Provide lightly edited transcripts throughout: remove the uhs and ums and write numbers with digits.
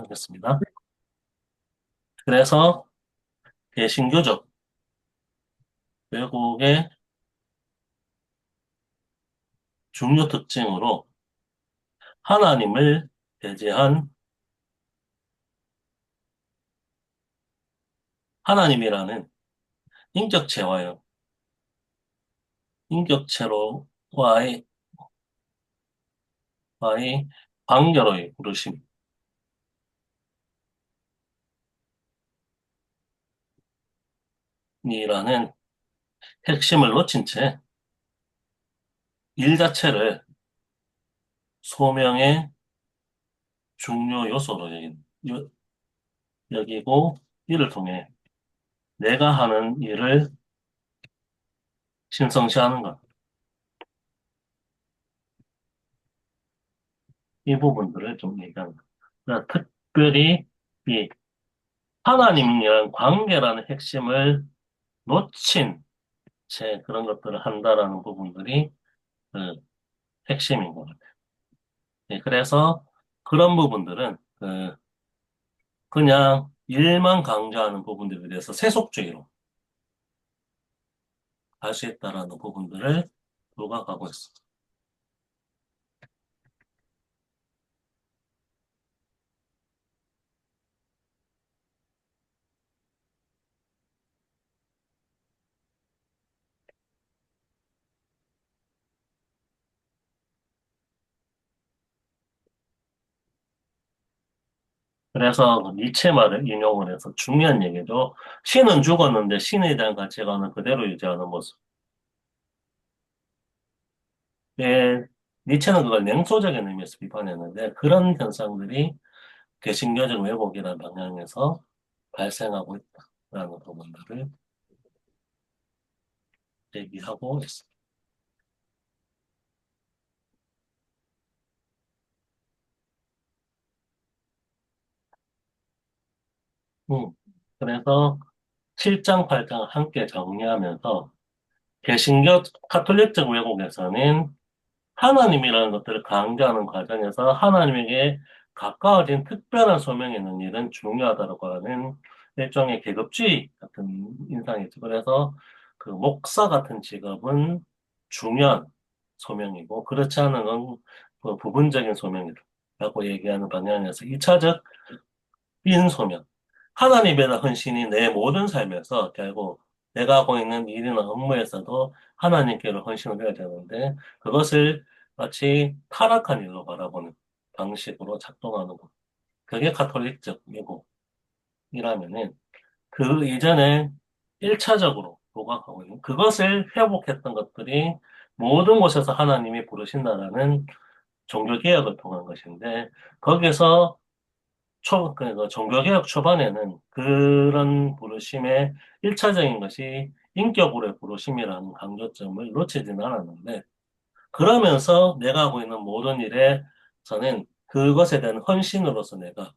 하겠습니다. 그래서 개신교적 왜곡의 중요 특징으로 하나님을 배제한 하나님이라는 인격체와의 인격체로와의 관계로의 부르심이라는 핵심을 놓친 채 일 자체를 소명의 중요 요소로 여기고 이를 통해 내가 하는 일을 신성시하는 것. 이 부분들을 좀 얘기합니다. 그러니까 특별히 이 하나님이란 관계라는 핵심을 놓친 채 그런 것들을 한다라는 부분들이 그 핵심인 것 같아요. 예, 그래서 그런 부분들은 그냥 일만 강조하는 부분들에 대해서 세속주의로 갈 수 있다라는 부분들을 부각하고 있습니다. 그래서 그 니체 말을 인용을 해서 중요한 얘기죠. 신은 죽었는데 신에 대한 가치관은 그대로 유지하는 모습. 예, 니체는 그걸 냉소적인 의미에서 비판했는데 그런 현상들이 개신교적 왜곡이라는 방향에서 발생하고 있다라는 부분들을 얘기하고 있습니다. 음, 그래서 7장, 8장 함께 정리하면서 개신교 카톨릭적 왜곡에서는 하나님이라는 것들을 강조하는 과정에서 하나님에게 가까워진 특별한 소명이 있는 일은 중요하다고 하는 일종의 계급주의 같은 인상이죠. 그래서 그 목사 같은 직업은 중요한 소명이고 그렇지 않은 건 그 부분적인 소명이라고 얘기하는 방향에서 2차적 인소명. 하나님에 대한 헌신이 내 모든 삶에서 결국 내가 하고 있는 일이나 업무에서도 하나님께로 헌신을 해야 되는데 그것을 마치 타락한 일로 바라보는 방식으로 작동하는 것. 그게 카톨릭적 미국이라면은 그 이전에 1차적으로 부각하고 있는 그것을 회복했던 것들이 모든 곳에서 하나님이 부르신다라는 종교개혁을 통한 것인데 거기서 그 종교개혁 초반에는 그런 부르심의 일차적인 것이 인격으로의 부르심이라는 강조점을 놓치지는 않았는데, 그러면서 내가 하고 있는 모든 일에서는 그것에 대한 헌신으로서 내가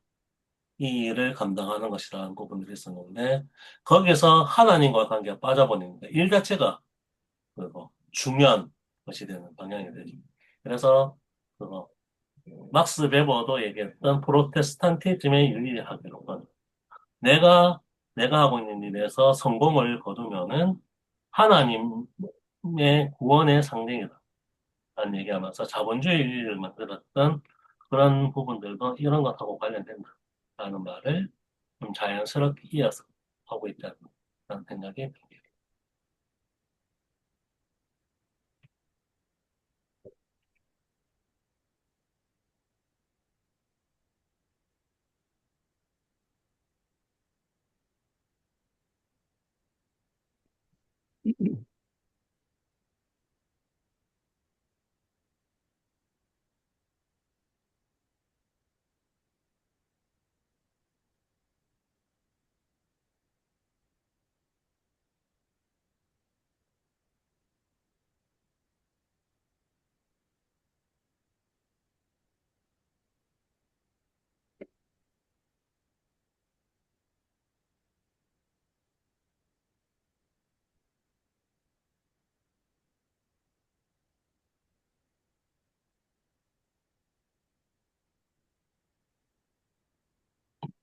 이 일을 감당하는 것이라는 부분들이 있었는데, 거기서 하나님과 관계가 빠져버리니까 일 자체가 그거 중요한 것이 되는 방향이 되죠. 그래서 그거 막스 베버도 얘기했던 프로테스탄티즘의 윤리학이론 내가 하고 있는 일에서 성공을 거두면은 하나님의 구원의 상징이다. 라는 얘기하면서 자본주의를 만들었던 그런 부분들도 이런 것하고 관련된다. 라는 말을 좀 자연스럽게 이어서 하고 있다는 생각이 듭니다.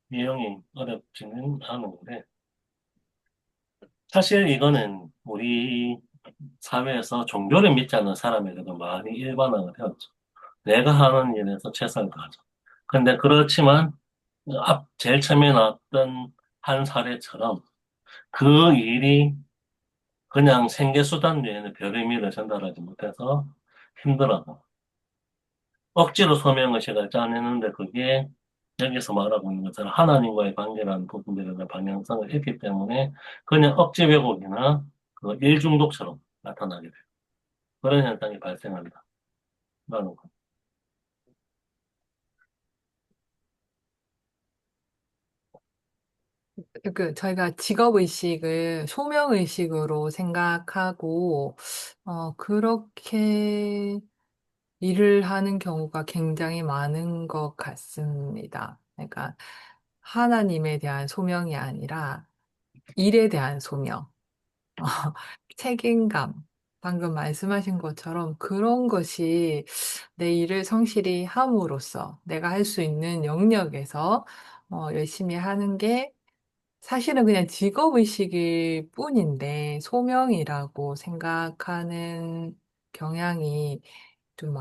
내용이 어렵지는 않은데, 사실 이거는 우리 사회에서 종교를 믿지 않는 사람에게도 많이 일반화가 되었죠. 내가 하는 일에서 최선을 다하죠. 근데 그렇지만, 제일 처음에 나왔던 한 사례처럼 그 일이 그냥 생계수단 외에는 별 의미를 전달하지 못해서 힘들어서 억지로 소명의식을 짜내는데 그게 여기서 말하고 있는 것처럼 하나님과의 관계라는 부분들에 대한 방향성을 잃기 때문에 그냥 억지 왜곡이나 그 일중독처럼 나타나게 돼요. 그런 현상이 발생한다. 라는 거. 저희가 직업의식을 소명의식으로 생각하고, 그렇게 일을 하는 경우가 굉장히 많은 것 같습니다. 그러니까 하나님에 대한 소명이 아니라 일에 대한 소명, 어, 책임감. 방금 말씀하신 것처럼 그런 것이 내 일을 성실히 함으로써 내가 할 수 있는 영역에서 열심히 하는 게 사실은 그냥 직업의식일 뿐인데 소명이라고 생각하는 경향이 좀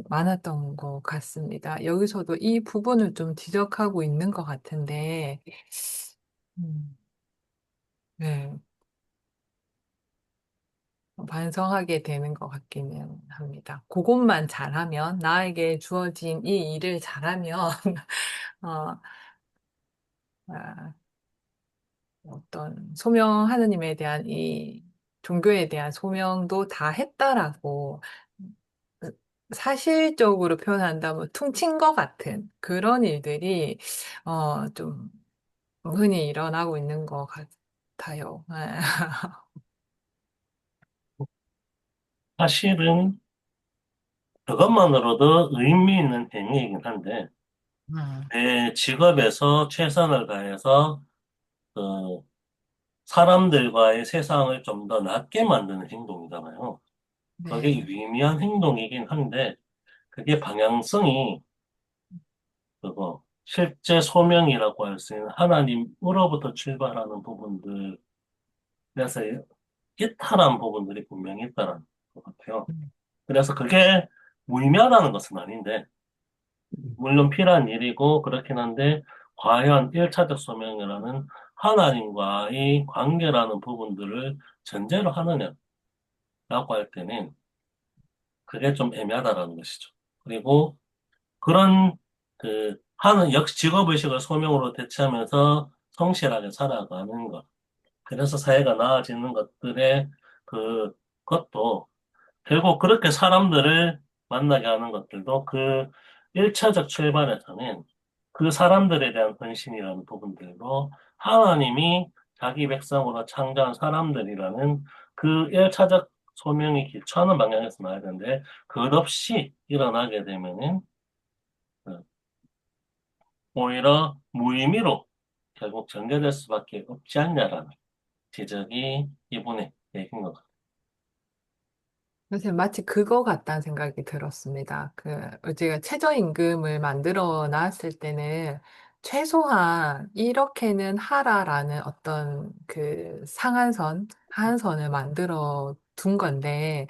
많았던 것 같습니다. 여기서도 이 부분을 좀 지적하고 있는 것 같은데, 음, 네, 반성하게 되는 것 같기는 합니다. 그것만 잘하면, 나에게 주어진 이 일을 잘하면, 어, 아, 어떤 하느님에 대한 이 종교에 대한 소명도 다 했다라고 사실적으로 표현한다면 퉁친 것 같은 그런 일들이 좀 흔히 일어나고 있는 것 같아요. 네. 사실은 그것만으로도 의미 있는 행위이긴 한데, 내 직업에서 최선을 다해서 그 사람들과의 세상을 좀 더 낫게 만드는 행동이잖아요. 그게 네. 유의미한 행동이긴 한데, 그게 방향성이 그거 실제 소명이라고 할 수 있는 하나님으로부터 출발하는 부분들, 그래서 이탈한 부분들이 분명히 있다는 것 같아요. 그래서 그게 무의미하다는 것은 아닌데, 물론 필요한 일이고 그렇긴 한데, 과연 일차적 소명이라는 하나님과의 관계라는 부분들을 전제로 하느냐라고 할 때는 그게 좀 애매하다라는 것이죠. 그리고 그런 하는 직업의식을 소명으로 대체하면서 성실하게 살아가는 것. 그래서 사회가 나아지는 것들의 것도 결국 그렇게 사람들을 만나게 하는 것들도 그 1차적 출발에서는 그 사람들에 대한 헌신이라는 부분들로 하나님이 자기 백성으로 창조한 사람들이라는 그 1차적 소명이 기초하는 방향에서 나야 되는데 그것없이 일어나게 되면은 어, 오히려 무의미로 결국 전개될 수밖에 없지 않냐라는 지적이 이분의 얘기인 것 같아요. 선생님, 마치 그거 같다는 생각이 들었습니다. 제가 최저임금을 만들어 놨을 때는 최소한 이렇게는 하라라는 어떤 하한선을 만들어 둔 건데,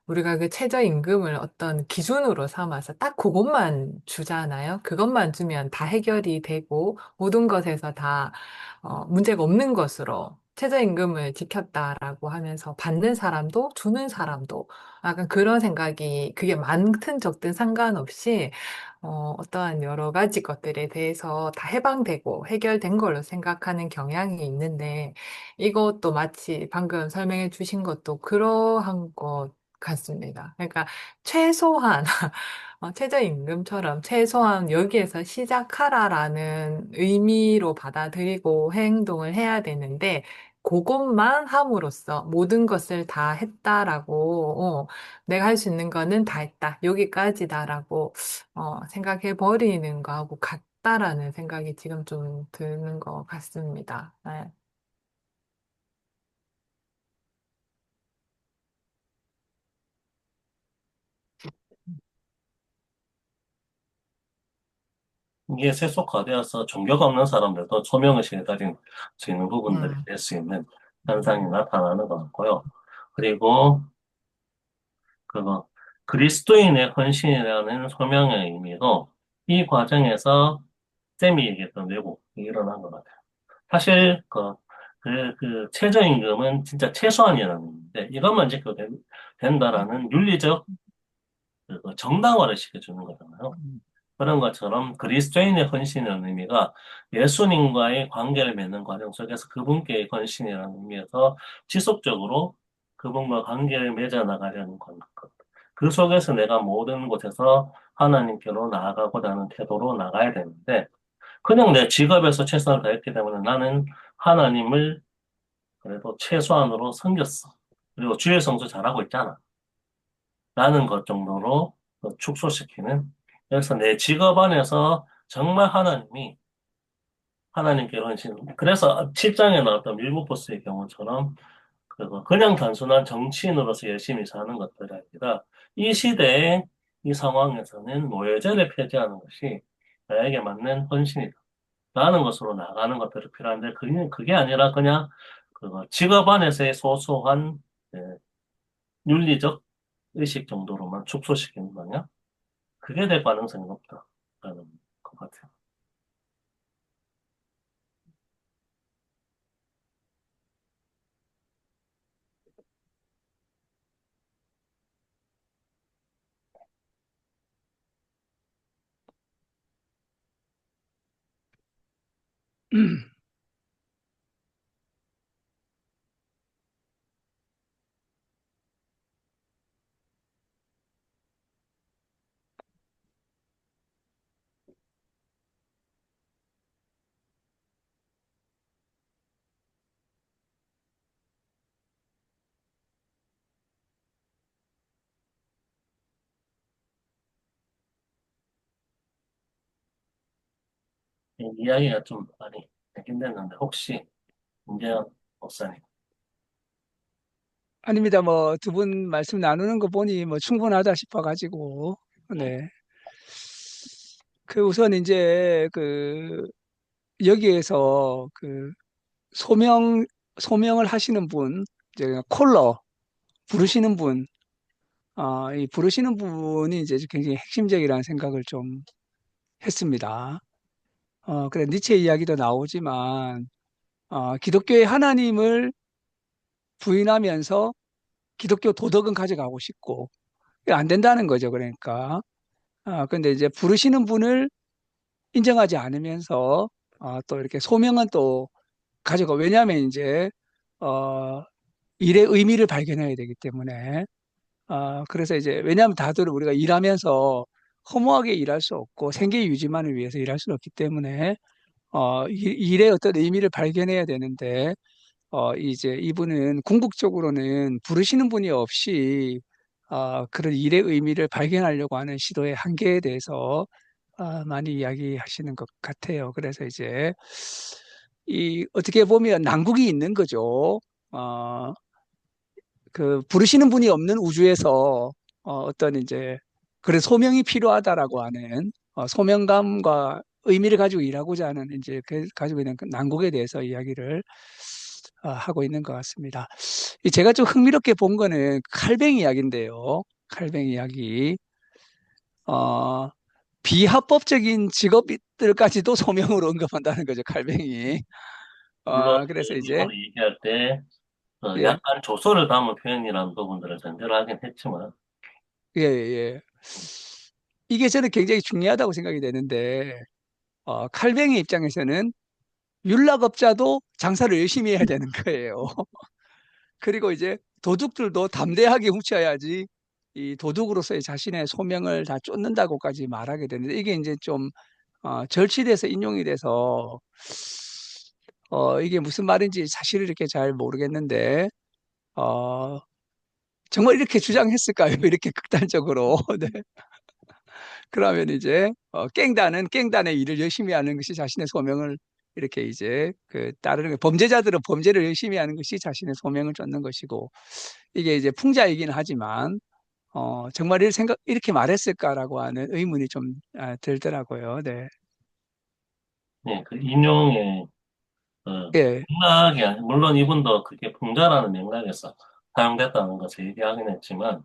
우리가 그 최저임금을 어떤 기준으로 삼아서 딱 그것만 주잖아요. 그것만 주면 다 해결이 되고 모든 것에서 다 문제가 없는 것으로 최저임금을 지켰다라고 하면서 받는 사람도 주는 사람도 약간 그런 생각이 그게 많든 적든 상관없이 어떠한 여러 가지 것들에 대해서 다 해방되고 해결된 걸로 생각하는 경향이 있는데 이것도 마치 방금 설명해 주신 것도 그러한 것 같습니다. 그러니까 최소한 최저임금처럼 최소한 여기에서 시작하라라는 의미로 받아들이고 행동을 해야 되는데 그것만 함으로써 모든 것을 다 했다라고 내가 할 수 있는 거는 다 했다. 여기까지다라고 생각해 버리는 거하고 같다라는 생각이 지금 좀 드는 것 같습니다. 네. 이게 세속화되어서 종교가 없는 사람들도 소명의식을 가진 수 있는 부분들이 음, 될 수 있는 현상이 나타나는 것 같고요. 그리고 그거 그리스도인의 헌신이라는 소명의 의미도 이 과정에서 쌤이 얘기했던 왜곡이 일어난 것 같아요. 사실 최저임금은 진짜 최소한이라는 건데 이것만 지켜도 된다라는 윤리적 정당화를 시켜주는 거잖아요. 그런 것처럼 그리스도인의 헌신이라는 의미가 예수님과의 관계를 맺는 과정 속에서 그분께의 헌신이라는 의미에서 지속적으로 그분과 관계를 맺어 나가려는 것. 그 속에서 내가 모든 곳에서 하나님께로 나아가고자 하는 태도로 나가야 되는데 그냥 내 직업에서 최선을 다했기 때문에 나는 하나님을 그래도 최소한으로 섬겼어. 그리고 주일 성수 잘하고 있잖아. 라는 것 정도로 축소시키는. 그래서 내 직업 안에서 정말 하나님께 헌신. 그래서 7장에 나왔던 밀보포스의 경우처럼 그냥 단순한 정치인으로서 열심히 사는 것들이 아니라 이 시대의 이 상황에서는 노예제를 폐지하는 것이 나에게 맞는 헌신이다. 라는 것으로 나가는 것들이 필요한데 그게 아니라 그냥 직업 안에서의 소소한 예, 윤리적 의식 정도로만 축소시키는 거냐? 그게 될 가능성이 높다라는 것 같아요. 이 이야기가 좀 많이 되긴 됐는데 혹시 김재현 목사님 아닙니다. 뭐 두 분 말씀 나누는 거 보니 뭐 충분하다 싶어가지고 네. 그 우선 이제 그 여기에서 그 소명 소명을 하시는 분, 이제 콜러 부르시는 분, 이 부르시는 분이 이제 굉장히 핵심적이라는 생각을 좀 했습니다. 그래 니체 이야기도 나오지만 기독교의 하나님을 부인하면서 기독교 도덕은 가져가고 싶고 이게 안 된다는 거죠. 그러니까. 근데 이제 부르시는 분을 인정하지 않으면서 또 이렇게 소명은 또 가져가. 왜냐하면 이제 어, 일의 의미를 발견해야 되기 때문에. 그래서 이제 왜냐하면 다들 우리가 일하면서 허무하게 일할 수 없고 생계 유지만을 위해서 일할 수는 없기 때문에 일의 어떤 의미를 발견해야 되는데 이제 이분은 궁극적으로는 부르시는 분이 없이 그런 일의 의미를 발견하려고 하는 시도의 한계에 대해서 많이 이야기하시는 것 같아요. 그래서 이제 이 어떻게 보면 난국이 있는 거죠. 어, 그 부르시는 분이 없는 우주에서 어떤 이제 그런 소명이 필요하다라고 하는 소명감과 의미를 가지고 일하고자 하는 이제 가지고 있는 그 난국에 대해서 이야기를 하고 있는 것 같습니다. 제가 좀 흥미롭게 본 거는 칼뱅 이야기인데요. 칼뱅 이야기. 어, 비합법적인 직업들까지도 소명으로 언급한다는 거죠, 칼뱅이. 물론 그래서 이제, 이걸 얘기할 때 예, 약간 조소를 담은 표현이라는 부분들을 전제로 하긴 했지만 예, 예. 이게 저는 굉장히 중요하다고 생각이 되는데, 칼뱅이 입장에서는 율락업자도 장사를 열심히 해야 되는 거예요. 그리고 이제 도둑들도 담대하게 훔쳐야지 이 도둑으로서의 자신의 소명을 다 쫓는다고까지 말하게 되는데, 이게 이제 좀 절치돼서 인용이 돼서 이게 무슨 말인지 사실 이렇게 잘 모르겠는데 어, 정말 이렇게 주장했을까요? 이렇게 극단적으로. 네. 그러면 이제 깽단의 일을 열심히 하는 것이 자신의 소명을 이렇게 이제 따르는 거. 범죄자들은 범죄를 열심히 하는 것이 자신의 소명을 쫓는 것이고 이게 이제 풍자이긴 하지만 정말 이렇게 말했을까라고 하는 의문이 좀 들더라고요. 네. 예, 그 인용의 그 예, 물론 이분도 그게 풍자라는 맥락에서 사용됐다는 것을 얘기하긴 했지만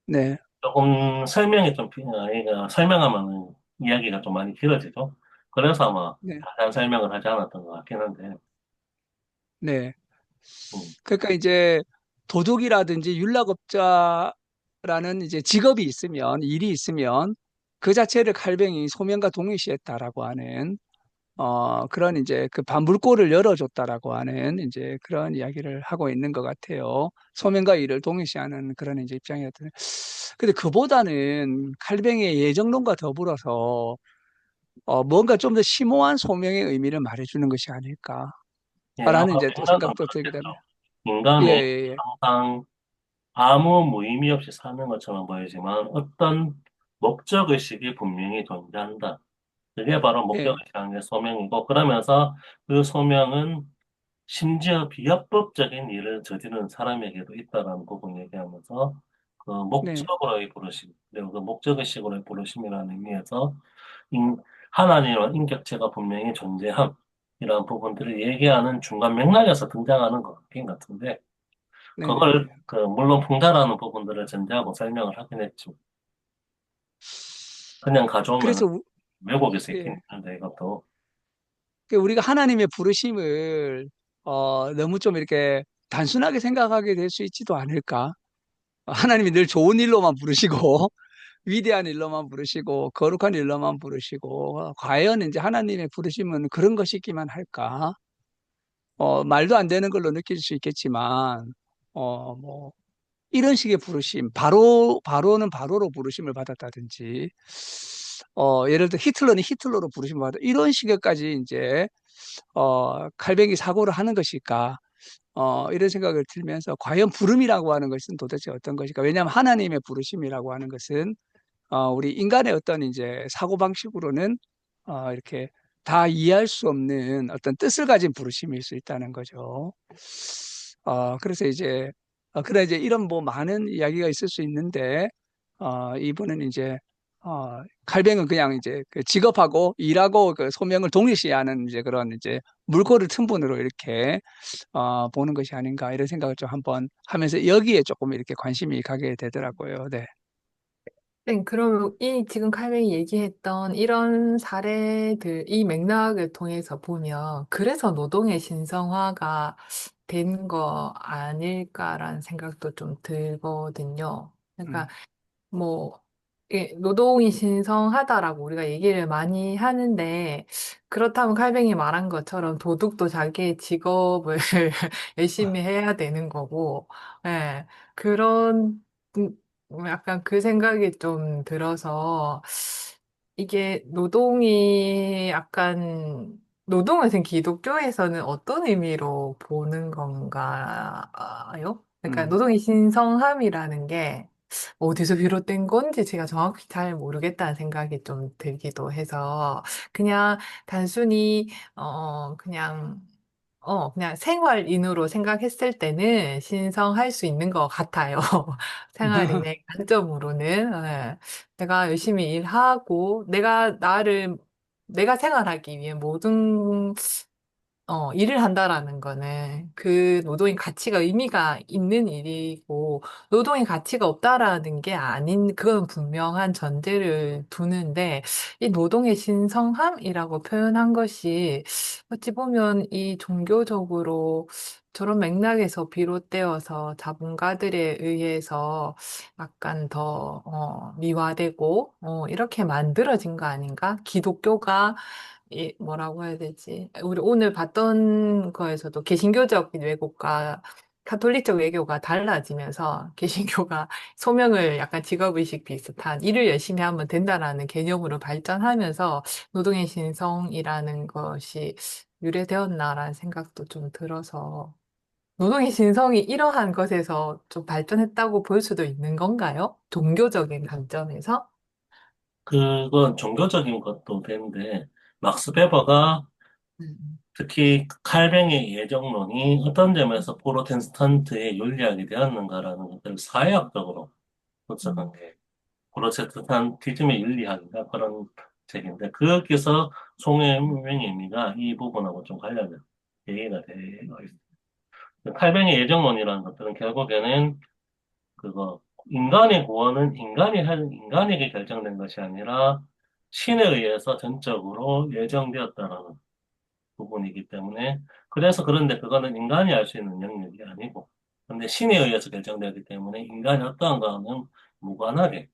네, 조금 설명이 좀 그러니까 설명하면 이야기가 좀 많이 길어지죠. 그래서 아마 네, 자세한 설명을 하지 않았던 것 같긴 한데, 네. 음, 그러니까 이제 도둑이라든지 윤락업자라는 이제 직업이 있으면, 일이 있으면 그 자체를 칼뱅이 소명과 동일시했다라고 하는 그런 이제 그 반물고를 열어줬다라고 하는 이제 그런 이야기를 하고 있는 것 같아요. 소명과 일을 동일시하는 그런 이제 입장이었던. 근데 그보다는 칼뱅이의 예정론과 더불어서 뭔가 좀 더 심오한 소명의 의미를 말해주는 것이 예, 아마 아닐까라는 이제 또 맥락은 생각도 들게 되네요. 그렇겠죠. 예, 인간이 예, 예. 항상 아무 무의미 없이 사는 것처럼 보이지만 어떤 목적의식이 분명히 존재한다. 그게 바로 예, 목적의식의 소명이고, 그러면서 그 소명은 심지어 비합법적인 일을 저지르는 사람에게도 있다라는 부분 얘기하면서 그 네, 목적으로의 부르심, 그리고 그 목적의식으로의 부르심이라는 의미에서 인, 하나님의 인격체가 분명히 존재함, 이런 부분들을 얘기하는 중간 맥락에서 등장하는 것 같긴 같은데, 그걸, 네네. 물론 풍자라는 부분들을 전제하고 설명을 하긴 했죠. 그냥 가져오면 그래서 왜곡일 수 있긴 예. 한데, 이것도. 우리가 하나님의 부르심을 너무 좀 이렇게 단순하게 생각하게 될 수 있지도 않을까? 하나님이 늘 좋은 일로만 부르시고 위대한 일로만 부르시고 거룩한 일로만 부르시고 과연 이제 하나님의 부르심은 그런 것이기만 할까? 말도 안 되는 걸로 느낄 수 있겠지만 뭐 이런 식의 부르심, 바로는 바로로 부르심을 받았다든지, 예를 들어 히틀러는 히틀러로 부르심을 받았다. 이런 식의까지 이제, 칼뱅이 사고를 하는 것일까? 이런 생각을 들면서, 과연 부름이라고 하는 것은 도대체 어떤 것일까? 왜냐하면 하나님의 부르심이라고 하는 것은, 우리 인간의 어떤 이제 사고방식으로는, 이렇게 다 이해할 수 없는 어떤 뜻을 가진 부르심일 수 있다는 거죠. 그래서 이제, 그래 이제 이런 뭐 많은 이야기가 있을 수 있는데, 이분은 이제, 칼뱅은 그냥 이제 그 직업하고 일하고 그 소명을 동일시하는 이제 그런 이제 물꼬를 틈분으로 이렇게, 보는 것이 아닌가 이런 생각을 좀 한번 하면서 여기에 조금 이렇게 관심이 가게 되더라고요. 네. 네, 그럼 이 지금 칼뱅이 얘기했던 이런 사례들, 이 맥락을 통해서 보면 그래서 노동의 신성화가 된 거 아닐까라는 생각도 좀 들거든요. 그러니까 음, 뭐, 예, 노동이 신성하다라고 우리가 얘기를 많이 하는데, 그렇다면 칼뱅이 말한 것처럼 도둑도 자기의 직업을 열심히 해야 되는 거고, 예, 그런, 약간 그 생각이 좀 들어서, 이게 노동이 약간, 노동을 지금 기독교에서는 어떤 의미로 보는 건가요? 그러니까 음, 노동의 신성함이라는 게, 어디서 비롯된 건지 제가 정확히 잘 모르겠다는 생각이 좀 들기도 해서 그냥 단순히 그냥 생활인으로 생각했을 때는 신성할 수 있는 것 같아요. 생활인의 관점으로는 내가 열심히 일하고 내가 생활하기 위해 모든 일을 한다라는 거는 그 노동의 가치가 의미가 있는 일이고, 노동의 가치가 없다라는 게 아닌, 그건 분명한 전제를 두는데, 이 노동의 신성함이라고 표현한 것이, 어찌 보면 이 종교적으로 저런 맥락에서 비롯되어서 자본가들에 의해서 약간 더, 미화되고, 이렇게 만들어진 거 아닌가? 기독교가 뭐라고 해야 되지? 우리 오늘 봤던 거에서도 개신교적 왜곡과 가톨릭적 외교가 달라지면서 개신교가 소명을 약간 직업의식 비슷한 일을 열심히 하면 된다라는 개념으로 발전하면서 노동의 신성이라는 것이 유래되었나라는 생각도 좀 들어서 노동의 신성이 이러한 것에서 좀 발전했다고 볼 수도 있는 건가요? 종교적인 관점에서? 그건 종교적인 것도 되는데, 막스 베버가 음, 특히 칼뱅의 예정론이 어떤 점에서 프로테스탄트의 윤리학이 되었는가라는 것들을 사회학적으로 분석한 음, 게 프로테스탄티즘의 윤리학인가 그런 책인데 거기서 송혜명의 의미가 이 부분하고 좀 관련된 얘기가 되어 있습니다. 칼뱅의 예정론이라는 것들은 결국에는 그거 인간의 구원은 인간에게 결정된 것이 아니라 신에 의해서 전적으로 예정되었다라는 부분이기 때문에 그래서 그런데 그거는 인간이 알 수 있는 영역이 아니고 근데 신에 의해서 결정되기 때문에 인간이 어떠한 거는 무관하게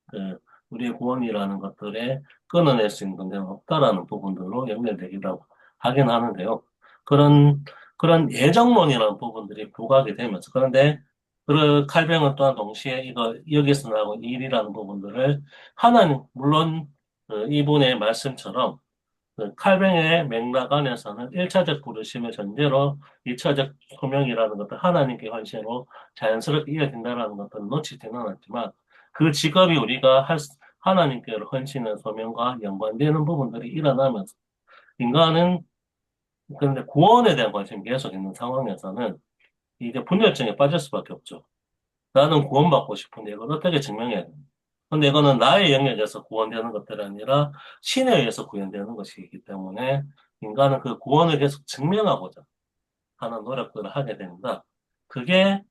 그 우리의 구원이라는 것들에 끊어낼 수 있는 데는 없다라는 부분들로 연결되기도 하긴 하는데요. 그런 예정론이라는 부분들이 부각이 되면서 그런데 그 칼뱅은 또한 동시에 이거 여기서 나온 일이라는 부분들을 하나님 물론 이분의 말씀처럼 그 칼뱅의 맥락 안에서는 1차적 부르심의 전제로 2차적 소명이라는 것들, 하나님께 헌신으로 자연스럽게 이어진다는 것들은 놓치지는 않았지만, 그 직업이 우리가 하나님께 헌신의 소명과 연관되는 부분들이 일어나면서, 인간은, 그런데 구원에 대한 관심이 계속 있는 상황에서는, 이제 분열증에 빠질 수밖에 없죠. 나는 구원받고 싶은데 이걸 어떻게 증명해야 돼? 근데 이거는 나의 영역에서 구원되는 것들이 아니라 신에 의해서 구원되는 것이기 때문에 인간은 그 구원을 계속 증명하고자 하는 노력들을 하게 됩니다. 그게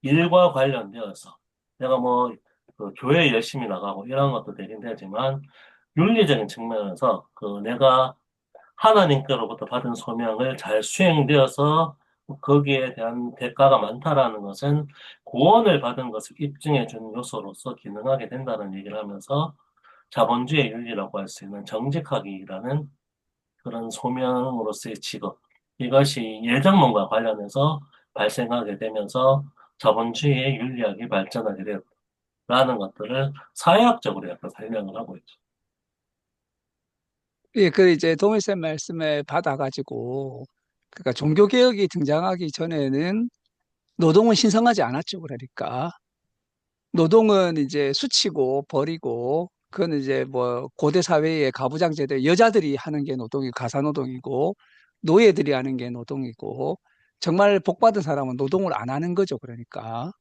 일과 관련되어서 내가 뭐 그 교회에 열심히 나가고 이런 것도 되긴 되지만 윤리적인 측면에서 그 내가 하나님께로부터 받은 소명을 잘 수행되어서 거기에 대한 대가가 많다라는 것은 구원을 받은 것을 입증해 주는 요소로서 기능하게 된다는 얘기를 하면서 자본주의 윤리라고 할 수 있는 정직하기라는 그런 소명으로서의 직업, 이것이 예정론과 관련해서 발생하게 되면서 자본주의의 윤리학이 발전하게 되었다라는 것들을 사회학적으로 약간 설명을 하고 있죠. 예, 그 이제 도미쌤 말씀에 받아가지고, 그러니까 종교개혁이 등장하기 전에는 노동은 신성하지 않았죠. 그러니까. 노동은 이제 수치고 버리고, 그건 이제 뭐 고대 사회의 가부장제대, 여자들이 하는 게 노동이 가사노동이고, 노예들이 하는 게 노동이고, 정말 복받은 사람은 노동을 안 하는 거죠. 그러니까.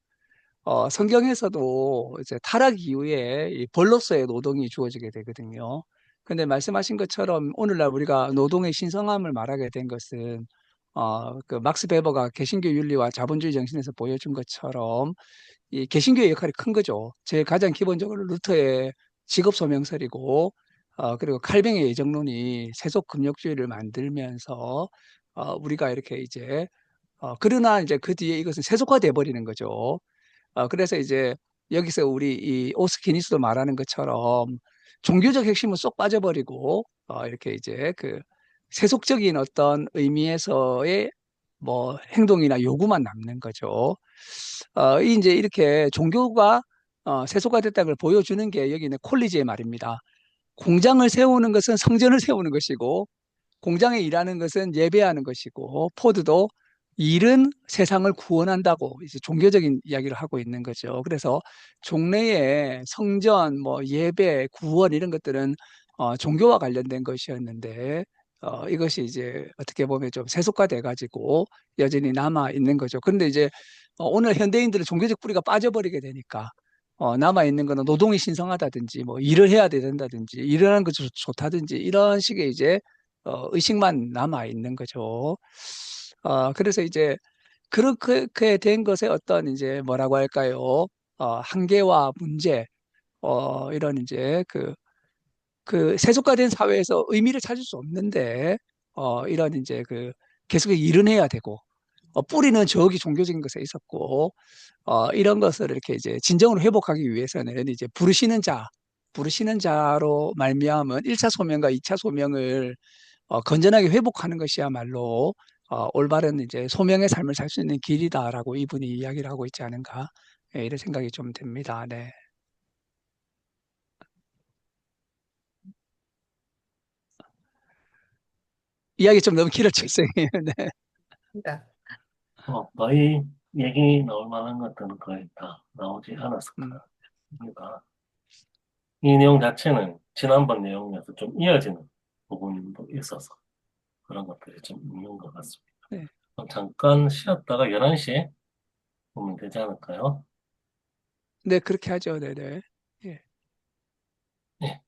성경에서도 이제 타락 이후에 이 벌로서의 노동이 주어지게 되거든요. 근데 말씀하신 것처럼 오늘날 우리가 노동의 신성함을 말하게 된 것은 그 막스 베버가 개신교 윤리와 자본주의 정신에서 보여준 것처럼 이 개신교의 역할이 큰 거죠. 제일 가장 기본적으로 루터의 직업 소명설이고 그리고 칼뱅의 예정론이 세속 금욕주의를 만들면서 우리가 이렇게 이제 그러나 이제 그 뒤에 이것은 세속화돼 버리는 거죠. 그래서 이제 여기서 우리 이 오스키니스도 말하는 것처럼 종교적 핵심은 쏙 빠져버리고 이렇게 이제 그 세속적인 어떤 의미에서의 뭐 행동이나 요구만 남는 거죠. 이제 이렇게 종교가 세속화됐다는 걸 보여주는 게 여기는 콜리지의 말입니다. 공장을 세우는 것은 성전을 세우는 것이고 공장에 일하는 것은 예배하는 것이고 포드도 일은 세상을 구원한다고 이제 종교적인 이야기를 하고 있는 거죠. 그래서 종래의 성전, 뭐 예배, 구원 이런 것들은 종교와 관련된 것이었는데 이것이 이제 어떻게 보면 좀 세속화돼 가지고 여전히 남아 있는 거죠. 그런데 이제 오늘 현대인들은 종교적 뿌리가 빠져버리게 되니까 남아 있는 거는 노동이 신성하다든지 뭐 일을 해야 된다든지 일하는 것이 좋다든지 이런 식의 이제 의식만 남아 있는 거죠. 그래서 이제 그렇게 된 것에 어떤 이제 뭐라고 할까요? 한계와 문제, 이런 이제 그 세속화된 사회에서 의미를 찾을 수 없는데, 이런 이제 계속 일은 해야 되고, 뿌리는 저기 종교적인 것에 있었고, 이런 것을 이렇게 이제 진정으로 회복하기 위해서는 이제 부르시는 자로 말미암은 1차 소명과 2차 소명을 건전하게 회복하는 것이야말로 올바른 이제 소명의 삶을 살 수 있는 길이다라고 이분이 이야기를 하고 있지 않은가 이런 생각이 좀 듭니다. 네. 이야기 좀 너무 길었죠, 선생님. 네. 거의 얘기 나올 만한 것들은 거의 다 나오지 음, 않았을까 합니다. 이 내용 자체는 지난번 내용에서 좀 이어지는 부분도 있어서 그런 것들이 좀 있는 것 같습니다. 네. 그럼 잠깐 쉬었다가 11시에 보면 되지 않을까요? 네, 그렇게 하죠. 네네. 예. 네.